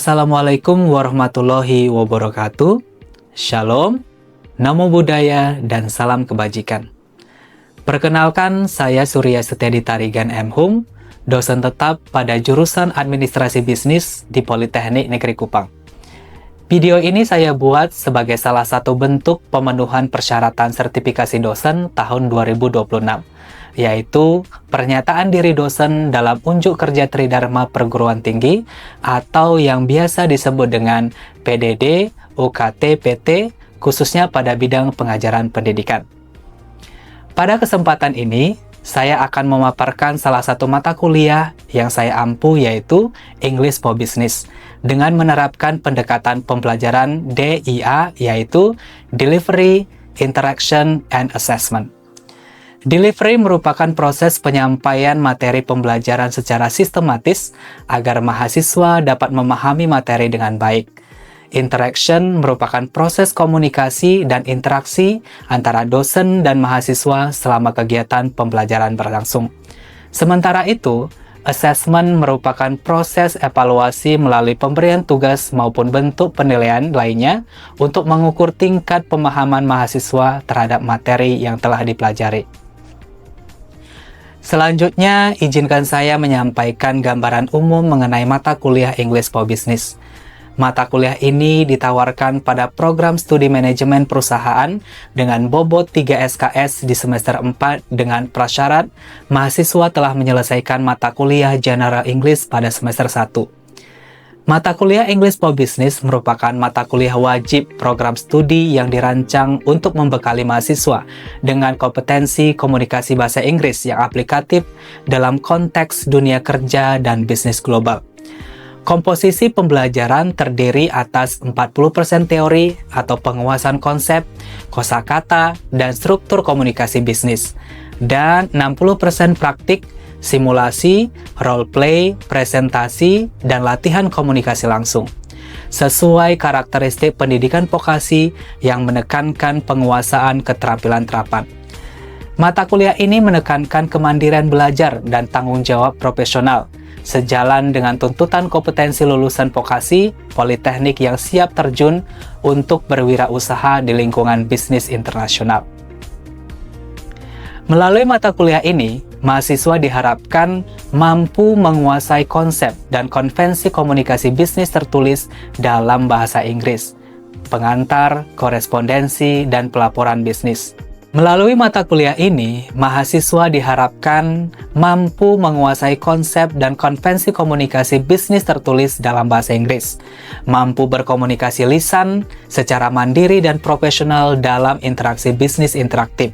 Assalamualaikum warahmatullahi wabarakatuh. Shalom, Namo Buddhaya, dan salam kebajikan. Perkenalkan, saya Surya Setiadi Tarigan M. Hum, dosen tetap pada jurusan Administrasi Bisnis di Politeknik Negeri Kupang. Video ini saya buat sebagai salah satu bentuk pemenuhan persyaratan sertifikasi dosen tahun 2026, yaitu pernyataan diri dosen dalam unjuk kerja Tridharma Perguruan Tinggi atau yang biasa disebut dengan PDD, UKT, PT, khususnya pada bidang pengajaran pendidikan. Pada kesempatan ini, saya akan memaparkan salah satu mata kuliah yang saya ampu, yaitu English for Business, dengan menerapkan pendekatan pembelajaran DIA, yaitu Delivery, Interaction, and Assessment. Delivery merupakan proses penyampaian materi pembelajaran secara sistematis agar mahasiswa dapat memahami materi dengan baik. Interaction merupakan proses komunikasi dan interaksi antara dosen dan mahasiswa selama kegiatan pembelajaran berlangsung. Sementara itu, assessment merupakan proses evaluasi melalui pemberian tugas maupun bentuk penilaian lainnya untuk mengukur tingkat pemahaman mahasiswa terhadap materi yang telah dipelajari. Selanjutnya, izinkan saya menyampaikan gambaran umum mengenai mata kuliah English for Business. Mata kuliah ini ditawarkan pada program studi manajemen perusahaan dengan bobot 3 SKS di semester 4 dengan prasyarat mahasiswa telah menyelesaikan mata kuliah General English pada semester 1. Mata kuliah English for Business merupakan mata kuliah wajib program studi yang dirancang untuk membekali mahasiswa dengan kompetensi komunikasi bahasa Inggris yang aplikatif dalam konteks dunia kerja dan bisnis global. Komposisi pembelajaran terdiri atas 40% teori atau penguasaan konsep, kosakata, dan struktur komunikasi bisnis, dan 60% praktik, simulasi, role play, presentasi, dan latihan komunikasi langsung. Sesuai karakteristik pendidikan vokasi yang menekankan penguasaan keterampilan terapan. Mata kuliah ini menekankan kemandirian belajar dan tanggung jawab profesional, sejalan dengan tuntutan kompetensi lulusan vokasi politeknik yang siap terjun untuk berwirausaha di lingkungan bisnis internasional. Melalui mata kuliah ini, mahasiswa diharapkan mampu menguasai konsep dan konvensi komunikasi bisnis tertulis dalam bahasa Inggris, pengantar, korespondensi, dan pelaporan bisnis. Melalui mata kuliah ini, mahasiswa diharapkan mampu menguasai konsep dan konvensi komunikasi bisnis tertulis dalam bahasa Inggris, mampu berkomunikasi lisan secara mandiri dan profesional dalam interaksi bisnis interaktif,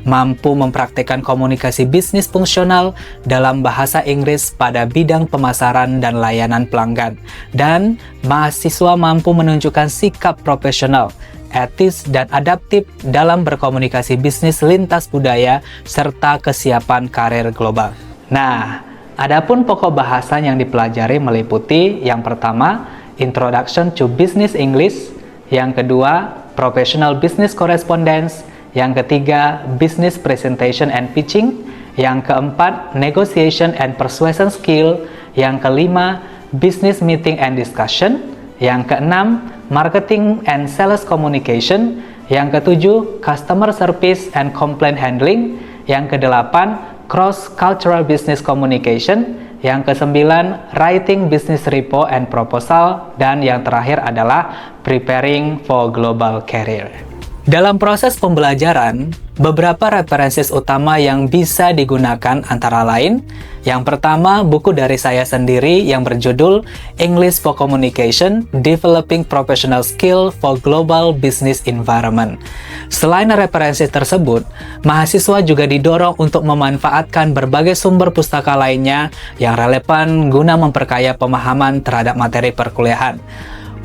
mampu mempraktikkan komunikasi bisnis fungsional dalam bahasa Inggris pada bidang pemasaran dan layanan pelanggan, dan mahasiswa mampu menunjukkan sikap profesional, etis, dan adaptif dalam berkomunikasi bisnis lintas budaya serta kesiapan karir global. Nah, adapun pokok bahasan yang dipelajari meliputi yang pertama, Introduction to Business English, yang kedua, Professional Business Correspondence, yang ketiga, Business Presentation and Pitching, yang keempat, Negotiation and Persuasion Skill, yang kelima, Business Meeting and Discussion, yang keenam, Marketing and Sales Communication, yang ketujuh, Customer Service and Complaint Handling, yang kedelapan, Cross Cultural Business Communication, yang kesembilan, Writing Business Report and Proposal, dan yang terakhir adalah Preparing for Global Career. Dalam proses pembelajaran, beberapa referensi utama yang bisa digunakan antara lain, yang pertama, buku dari saya sendiri yang berjudul English for Communication, Developing Professional Skill for Global Business Environment. Selain referensi tersebut, mahasiswa juga didorong untuk memanfaatkan berbagai sumber pustaka lainnya yang relevan guna memperkaya pemahaman terhadap materi perkuliahan.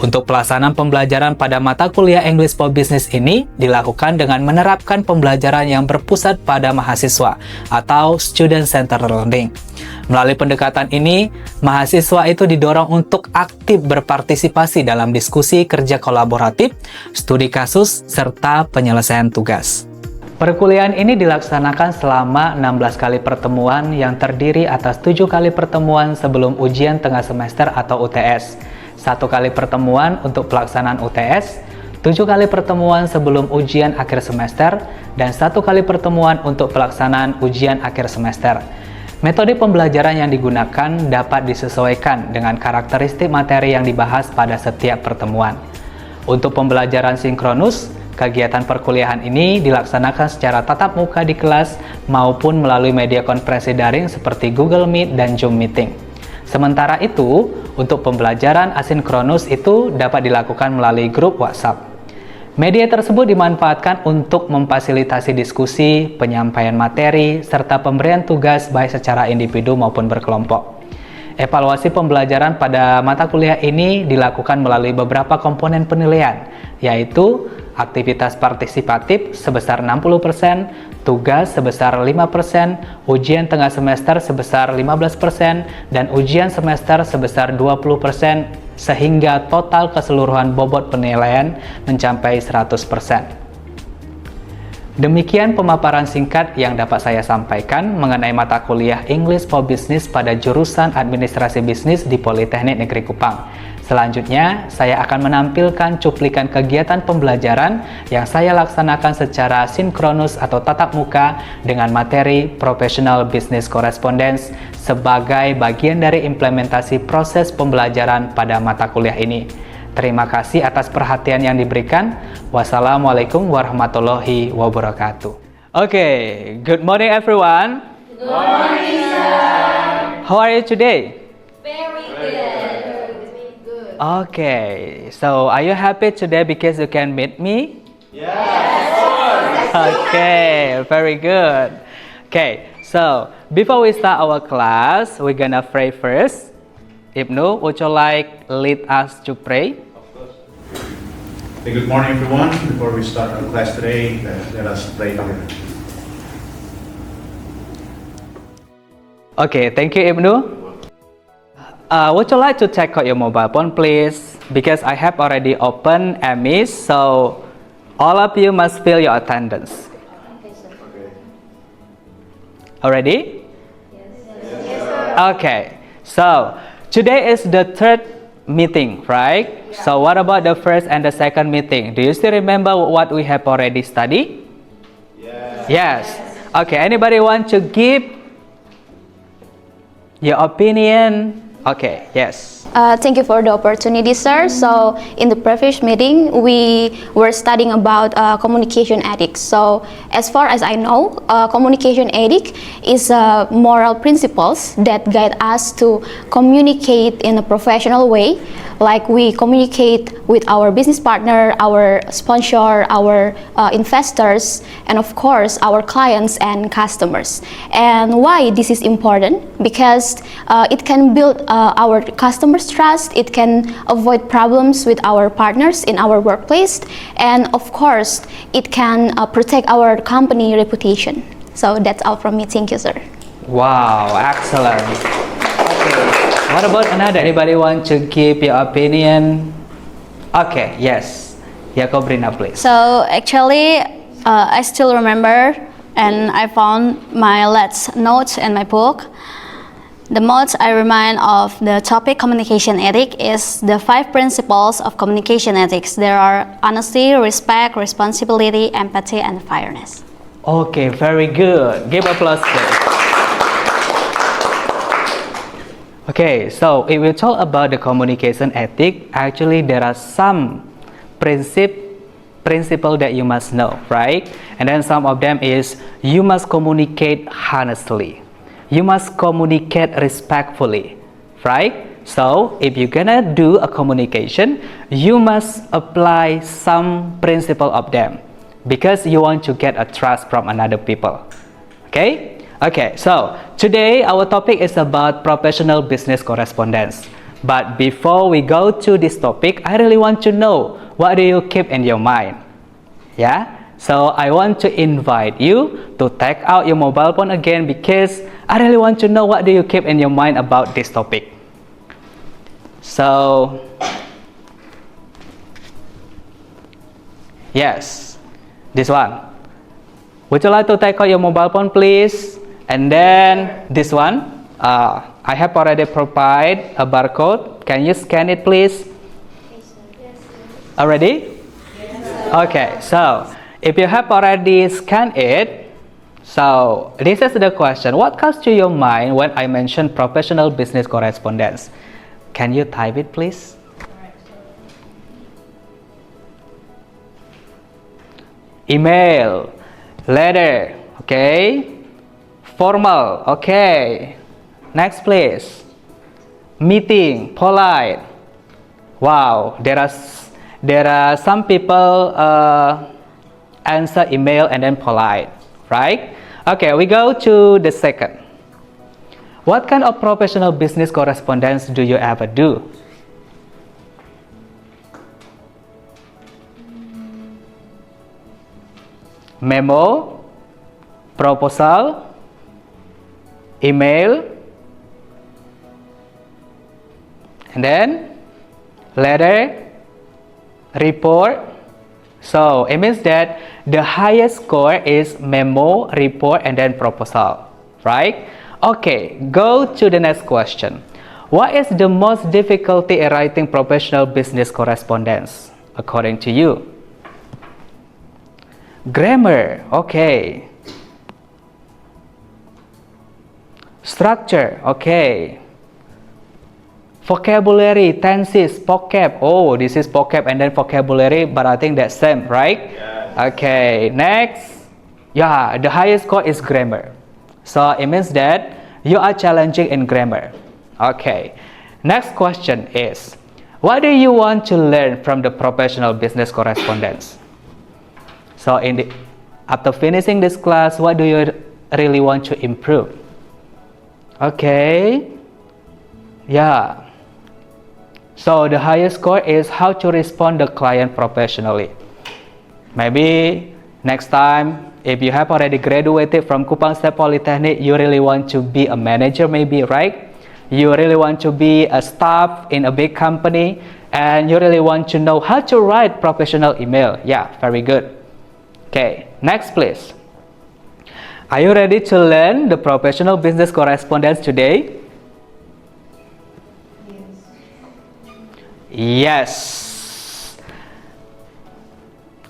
Untuk pelaksanaan pembelajaran pada mata kuliah English for Business ini dilakukan dengan menerapkan pembelajaran yang berpusat pada mahasiswa atau student-centered learning. Melalui pendekatan ini, mahasiswa itu didorong untuk aktif berpartisipasi dalam diskusi kerja kolaboratif, studi kasus, serta penyelesaian tugas. Perkuliahan ini dilaksanakan selama 16 kali pertemuan yang terdiri atas 7 kali pertemuan sebelum ujian tengah semester atau UTS, 1 kali pertemuan untuk pelaksanaan UTS, 7 kali pertemuan sebelum ujian akhir semester, dan 1 kali pertemuan untuk pelaksanaan ujian akhir semester. Metode pembelajaran yang digunakan dapat disesuaikan dengan karakteristik materi yang dibahas pada setiap pertemuan. Untuk pembelajaran sinkronus, kegiatan perkuliahan ini dilaksanakan secara tatap muka di kelas maupun melalui media konferensi daring seperti Google Meet dan Zoom Meeting. Sementara itu, untuk pembelajaran asinkronus itu dapat dilakukan melalui grup WhatsApp. Media tersebut dimanfaatkan untuk memfasilitasi diskusi, penyampaian materi, serta pemberian tugas baik secara individu maupun berkelompok. Evaluasi pembelajaran pada mata kuliah ini dilakukan melalui beberapa komponen penilaian, yaitu aktivitas partisipatif sebesar 60%, tugas sebesar 5%, ujian tengah semester sebesar 15%, dan ujian semester sebesar 20%, sehingga total keseluruhan bobot penilaian mencapai 100%. Demikian pemaparan singkat yang dapat saya sampaikan mengenai mata kuliah English for Business pada jurusan Administrasi Bisnis di Politeknik Negeri Kupang. Selanjutnya, saya akan menampilkan cuplikan kegiatan pembelajaran yang saya laksanakan secara sinkronus atau tatap muka dengan materi Professional Business Correspondence sebagai bagian dari implementasi proses pembelajaran pada mata kuliah ini. Terima kasih atas perhatian yang diberikan. Wassalamualaikum warahmatullahi wabarakatuh. Okay, good morning everyone. Good morning, sir. How are you today? Very good. Okay, so are you happy today because you can meet me? Yes. Okay, very good. Okay, so before we start our class, we're gonna pray first. Ibnu, would you like lead us to pray? Of course. Okay, good morning, everyone. Before we start our class today, let us pray together. Okay, thank you, Ibnu. Would you like to check out your mobile phone, please? Because I have already opened Amis, so all of you must fill your attendance. Okay. Already? Okay, so today is the third meeting, right? So what about the first and the second meeting? Do you still remember what we have already studied? Yes. Okay, anybody want to give your opinion? Okay, yes. Thank you for the opportunity, sir. So, in the previous meeting, we were studying about communication ethics. So, as far as I know, communication ethics is moral principles that guide us to communicate in a professional way. Like we communicate with our business partner, our sponsor, our investors, and of course, our clients and customers. And why this is important? Because it can build our customers' trust, it can avoid problems with our partners in our workplace, and of course, it can protect our company reputation. So that's all from me. Thank you, sir. Wow, excellent. Okay, what about another? Anybody want to give your opinion? Okay, yes. Yakobrina, please. So actually, I still remember, and I found my last notes in my book. The most I remind of the topic communication ethics is the 5 principles of communication ethics. There are honesty, respect, responsibility, empathy, and fairness. Okay, very good. Give applause, please. Okay, so if we talk about the communication ethic, actually there are some principle that you must know, right? And then some of them is you must communicate honestly. You must communicate respectfully, right? So if you're gonna do a communication, you must apply some principle of them because you want to get a trust from another people. Okay? Okay, so today our topic is about professional business correspondence. But before we go to this topic, I really want to know what do you keep in your mind? Yeah? So I want to invite you to take out your mobile phone again because I really want to know what do you keep in your mind about this topic. So, yes, this one. Would you like to take out your mobile phone, please? And then this one. I have already provided a barcode. Can you scan it, please? Already? Okay, so if you have already scanned it, so this is the question. What comes to your mind when I mention professional business correspondence? Can you type it, please? Email, letter, okay. Formal, okay. Next, please. Meeting, polite. Wow, there are some people answer email and then polite, right? Okay, we go to the second. What kind of professional business correspondence do you ever do? Memo, proposal, email, and then letter, report. So it means that the highest score is memo, report, and then proposal, right? Okay, go to the next question. What is the most difficulty in writing professional business correspondence according to you? Grammar, okay. Structure, okay. Vocabulary, tenses, vocab. Oh, this is vocab and then vocabulary, but I think that's same, right? Yes. Okay, next. Yeah, the highest score is grammar. So it means that you are challenging in grammar. Okay. Next question is, what do you want to learn from the professional business correspondence? So after finishing this class, what do you really want to improve? Okay. Yeah. So the highest score is how to respond to the client professionally. Maybe next time, if you have already graduated from Kupang State Polytechnic, you really want to be a manager maybe, right? You really want to be a staff in a big company, and you really want to know how to write professional email. Yeah, very good. Okay, next please. Are you ready to learn the professional business correspondence today? Yes.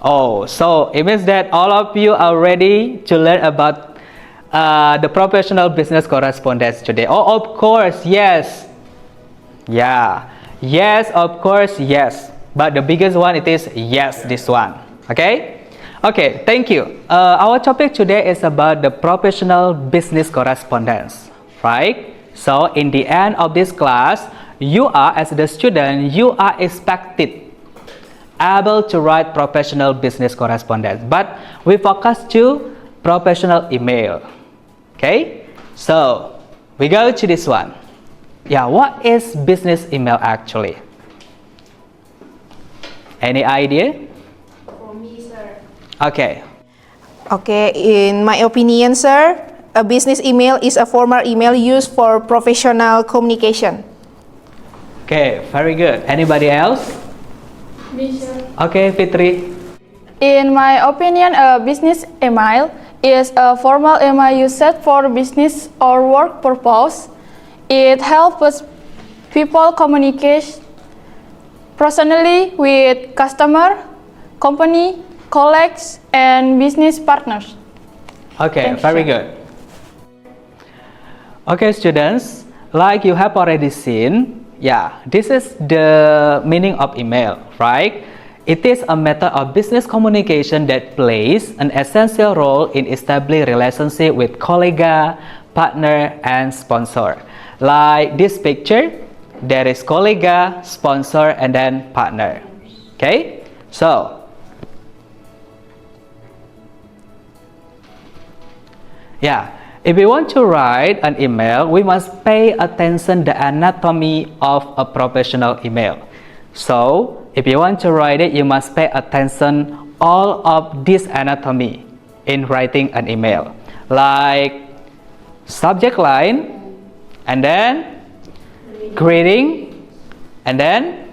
Oh, so it means that all of you are ready to learn about the professional business correspondence today. Oh, of course, yes. Yeah. Yes, of course, yes. But the biggest one, it is yes, this one. Okay? Okay, thank you. Our topic today is about the professional business correspondence, right? So in the end of this class, you are, as the student, you are expected able to write professional business correspondence, but we focus to professional email. Okay, so we go to this one. Yeah, what is business email actually? Any idea? For me, sir. Okay. Okay, in my opinion, sir, a business email is a formal email used for professional communication. Okay, very good. Anybody else? Me, sir. Okay, Fitri. In my opinion, a business email is a formal email used for business or work purpose. It helps people communicate personally with customer, company, colleagues, and business partners. Okay, Thank you, very sir. good. Okay, students, like you have already seen, yeah, this is the meaning of email, right? It is a method of business communication that plays an essential role in establishing relationship with colleague, partner, and sponsor. Like this picture, there is colleague, sponsor, and then partner. Okay, so yeah. If we want to write an email, we must pay attention to the anatomy of a professional email. So, if you want to write it, you must pay attention all of this anatomy in writing an email. Like subject line, and then greeting, and then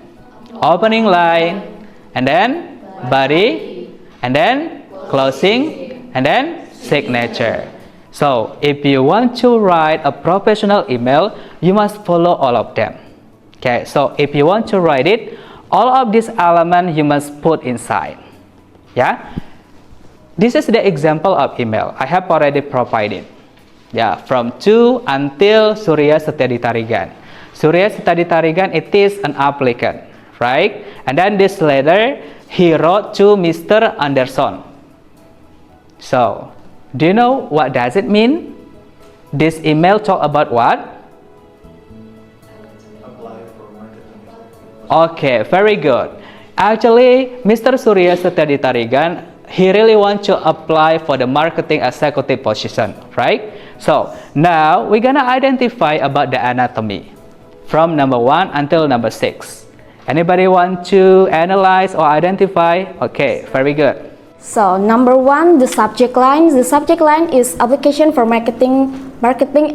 opening line, and then body, and then closing, and then signature. So if you want to write a professional email, you must follow all of them. Okay, so if you want to write it, all of these elements you must put inside. Yeah, this is the example of email I have already provided. Yeah, from to until Surya Setia Ditarigan. Surya Setia Ditarigan, it is an applicant, right? And then this letter he wrote to Mr. Anderson. So, do you know what does it mean? This email talk about what? Okay, very good. Actually, Mr. Surya Setia Ditarigan, he really wants to apply for the marketing executive position, right? So, now we're gonna identify about the anatomy from number 1 until number 6. Anybody want to analyze or identify? Okay, very good. So number 1, the subject line. The subject line is application for marketing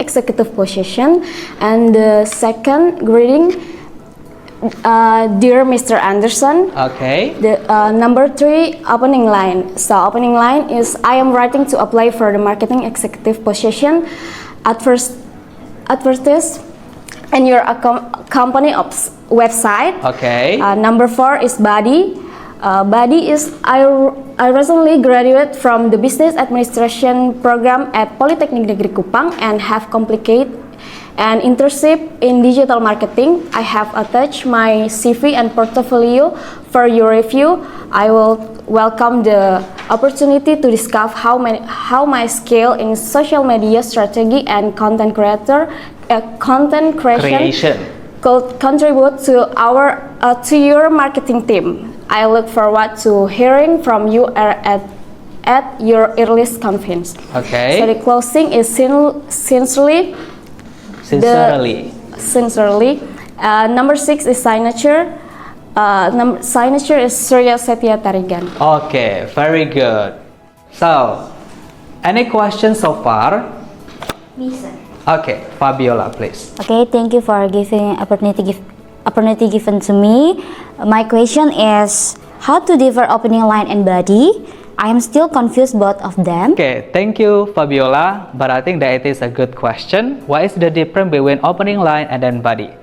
executive position, and the second greeting, dear Mr. Anderson. Okay. The number 3, opening line. So opening line is I am writing to apply for the marketing executive position. Advertise and your company website. Okay. Number 4 is body. Body is I recently graduated from the business administration program at Polytechnic Negeri Kupang and have completed an internship in digital marketing. I have attached my CV and portfolio for your review. I will welcome the opportunity to discuss how my skill in social media strategy and content creation could contribute to your marketing team. I look forward to hearing from you at your earliest conference. Okay. So the closing is sincerely. Number 6 is signature. Signature is Surya Setia Ditarigan. Okay, very good. So, any questions so far? Okay, Fabiola, please. Okay, thank you for giving opportunity given to me. My question is how to differ opening line and body. I am still confused both of them. Okay, thank you, Fabiola. But I think that it is a good question. What is the difference between opening line and then body?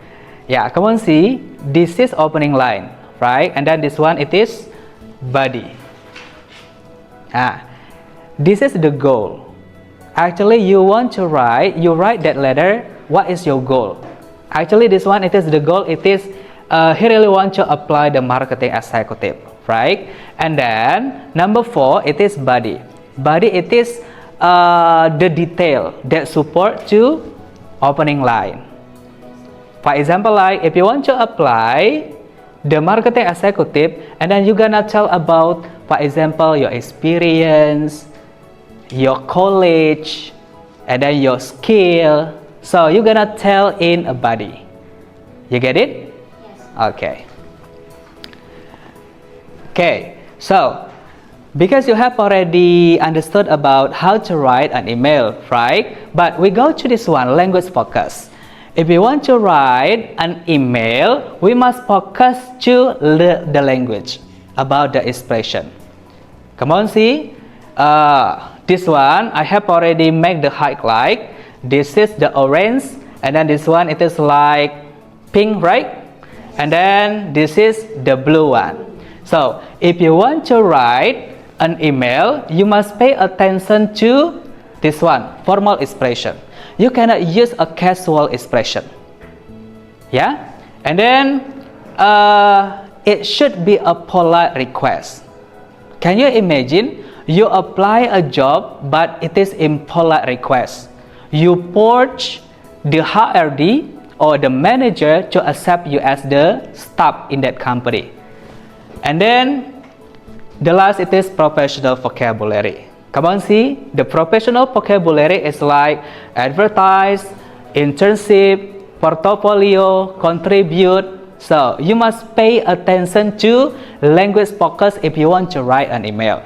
Yeah, come on, see. This is opening line, right? And then this one, it is body. This is the goal. Actually, you write that letter. What is your goal? Actually, this one, it is the goal. It is he really want to apply the marketing executive, right? And then number 4, it is body. Body, it is the detail that support to opening line. For example, like if you want to apply the marketing executive, and then you're gonna tell about, for example, your experience, your college, and then your skill. So you're gonna tell in a body. You get it? Yes. Okay. Okay, so because you have already understood about how to write an email, right? But we go to this one, language focus. If we want to write an email, we must focus to the language about the expression. Come on, see? This one, I have already made the highlight. This is the orange, and then this one, it is like pink, right? And then this is the blue one. So, if you want to write an email, you must pay attention to this one, formal expression. You cannot use a casual expression. Yeah? And then, it should be a polite request. Can you imagine? You apply a job, but it is impolite request. You approach the HRD or the manager to accept you as the staff in that company. And then, the last, it is professional vocabulary. Come on, see? The professional vocabulary is like advertise, internship, portfolio, contribute. So, you must pay attention to language focus if you want to write an email.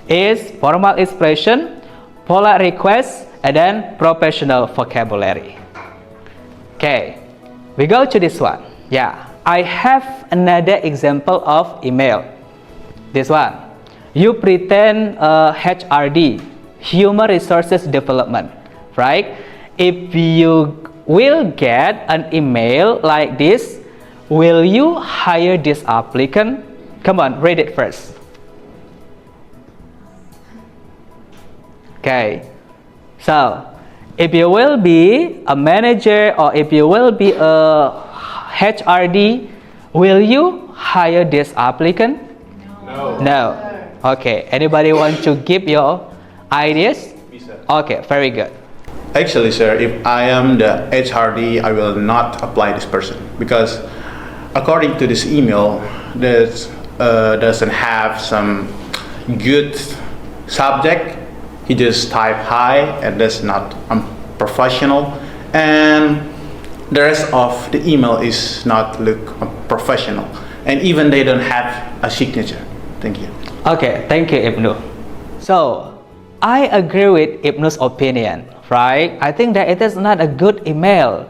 Is formal expression, polite request, and then professional vocabulary. Okay, we go to this one. Yeah, I have another example of email. This one, you pretend HRD human resources development, right? If you will get an email like this, will you hire this applicant? Come on, read it first. Okay, so if you will be a manager or if you will be a HRD, will you hire this applicant? No. Okay, anybody want to give your ideas? Okay, very good. Actually, sir, if I am the HRD, I will not apply this person because according to this email, this doesn't have some good subject. He just type hi and that's not professional, and the rest of the email is not look professional, and even they don't have a signature. Thank you. Okay, thank you, Ibnu. So, I agree with Ibnu's opinion, right? I think that it is not a good email.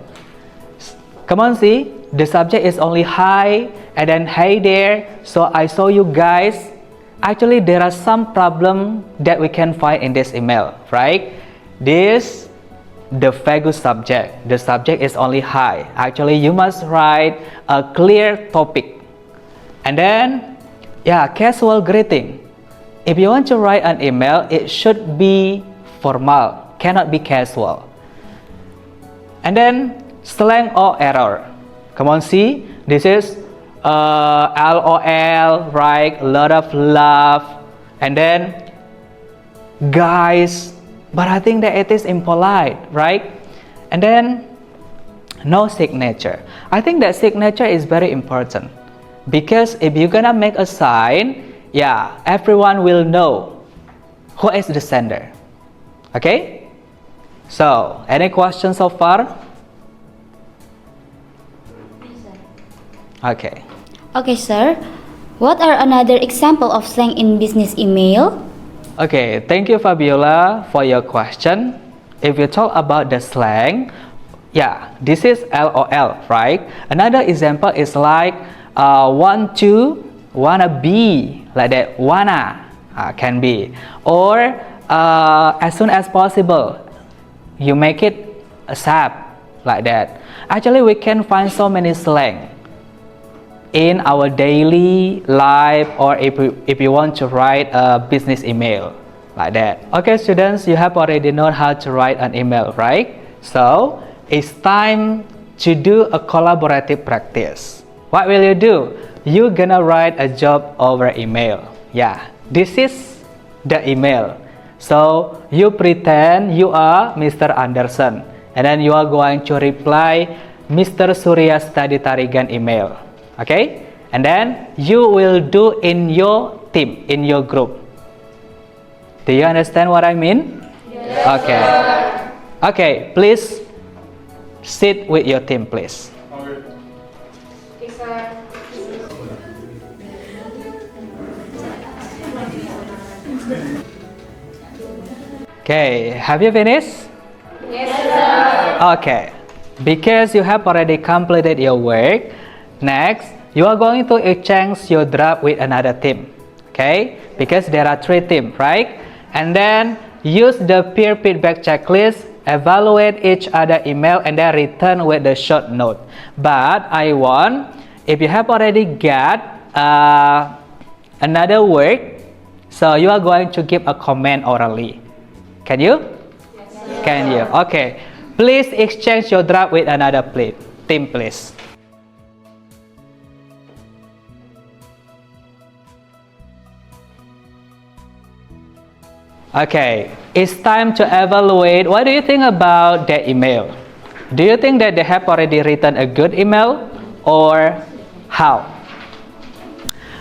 Come on, see, the subject is only hi and then hey there. So I saw you guys. Actually, there are some problem that we can find in this email, right? This, the vague subject. The subject is only hi. Actually, you must write a clear topic. And then, yeah, casual greeting. If you want to write an email, it should be formal, cannot be casual. And then, slang or error. Come on, see, this is LOL, right? A lot of love, and then guys, but I think that it is impolite, right? And then no signature. I think that signature is very important because if you're gonna make a sign, yeah, everyone will know who is the sender. Okay? So, any questions so far? Okay. Okay, sir. What are another example of slang in business email? Okay, thank you, Fabiola, for your question. If you talk about the slang, yeah, this is LOL, right? Another example is like want to, wanna be, like that, wanna can be. Or as soon as possible, you make it ASAP, like that. Actually, we can find so many slang in our daily life, or if you want to write a business email like that. Okay, students, you have already known how to write an email, right? So it's time to do a collaborative practice. What will you do? You're gonna write a job over email. Yeah, this is the email. So you pretend you are Mr. Anderson, and then you are going to reply Mr. Surya Study Tarigan email. Okay, and then you will do in your team, in your group. Do you understand what I mean? Yes. Okay. Okay, please sit with your team, please. Okay, sir. Okay, have you finished? Yes, sir. Okay, because you have already completed your work, next you are going to exchange your draft with another team. Okay, because there are 3 teams, right? And then use the peer feedback checklist, evaluate each other email, and then return with the short note. But I want, if you have already got another work, so you are going to give a comment orally. Can you? Yes, can you? Okay. Please exchange your draft with another team, please. Okay, it's time to evaluate. What do you think about that email? Do you think that they have already written a good email, or how?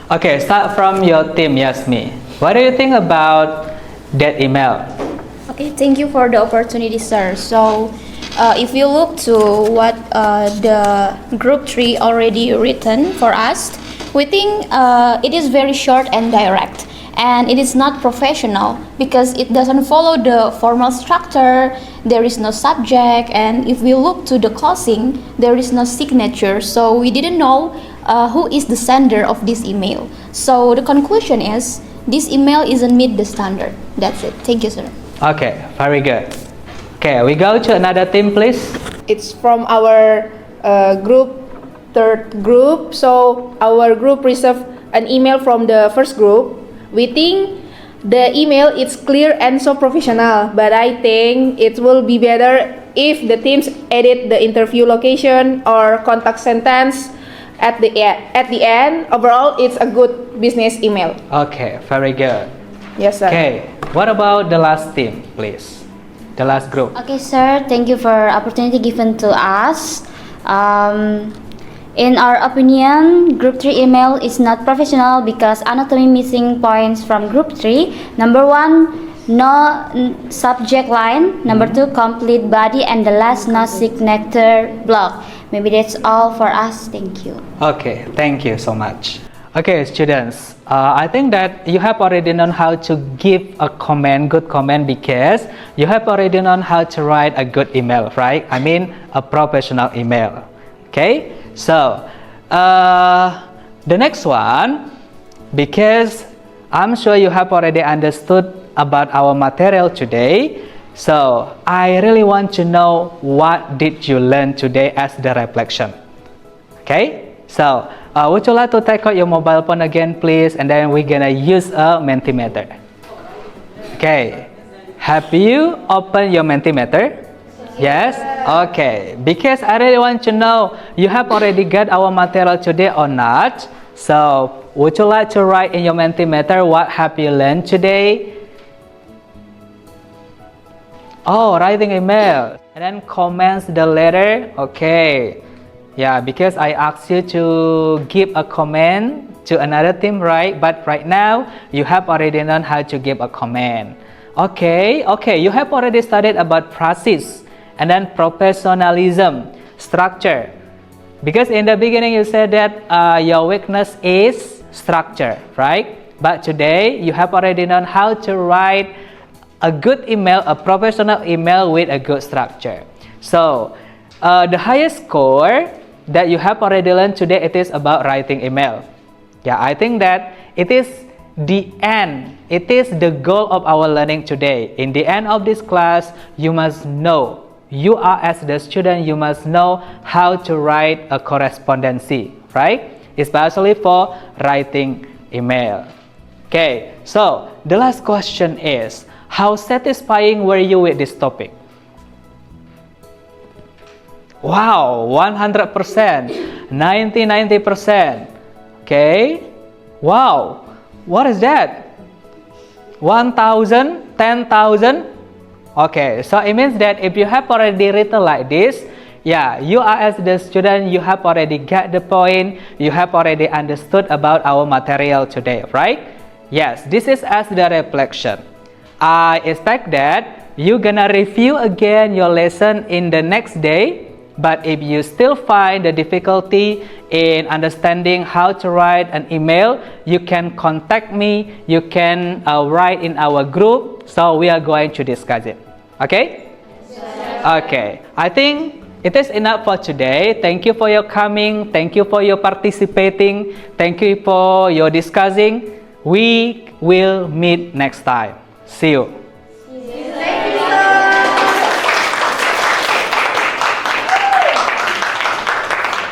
Okay, start from your team, Yasmi. What do you think about that email? Okay, thank you for the opportunity, sir. So, if you look to what the group 3 already written for us, we think it is very short and direct. And it is not professional because it doesn't follow the formal structure, there is no subject, and if we look to the closing, there is no signature, so we didn't know who is the sender of this email. So the conclusion is, this email isn't meet the standard. That's it. Thank you, sir. Okay, very good. Okay, we go to another team, please. It's from our group, third group. So our group received an email from the first group. We think the email is clear and so professional, but I think it will be better if the teams edit the interview location or contact sentence at the end. Overall, it's a good business email. Okay, very good. Yes, sir. Okay, what about the last team, please? The last group. Okay, sir. Thank you for opportunity given to us. In our opinion, Group 3 email is not professional because anatomy missing points from Group 3. Number 1, no subject line. Number 2, complete body. And the last, no signature block. Maybe that's all for us. Thank you. Okay, thank you so much. Okay, students, I think that you have already known how to give a comment, good comment, because you have already known how to write a good email, right? I mean, a professional email. Okay, so the next one, because I'm sure you have already understood about our material today, so I really want to know what did you learn today as the reflection. Okay, so would you like to take out your mobile phone again, please, and then we're gonna use a Mentimeter. Okay, have you opened your Mentimeter? Yes? Okay, because I really want to know you have already got our material today or not. So would you like to write in your Mentimeter what have you learned today? Oh, writing email and then comments the letter. Okay, yeah, because I asked you to give a comment to another team, right? But right now you have already known how to give a comment. Okay, you have already studied about process and then professionalism, structure. Because in the beginning you said that your weakness is structure, right? But today you have already known how to write a good email, a professional email with a good structure. So the highest score that you have already learned today, it is about writing email. Yeah, I think that it is the end. It is the goal of our learning today. In the end of this class, you must know. You are as the student, you must know how to write a correspondence, right? Especially for writing email. Okay, so the last question is, how satisfying were you with this topic? Wow, 100%, 90%. Okay, wow, what is that? 1,000, 10,000? Okay, so it means that if you have already written like this, yeah, you are as the student, you have already got the point, you have already understood about our material today, right? Yes, this is as the reflection. I expect that you're gonna review again your lesson in the next day, but if you still find the difficulty in understanding how to write an email, you can contact me, you can write in our group, so we are going to discuss it. Okay? Okay, I think it is enough for today. Thank you for your coming, thank you for your participating, thank you for your discussing. We will meet next time. See you.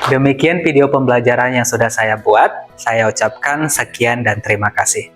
Demikian video pembelajaran yang sudah saya buat. Saya ucapkan sekian dan terima kasih.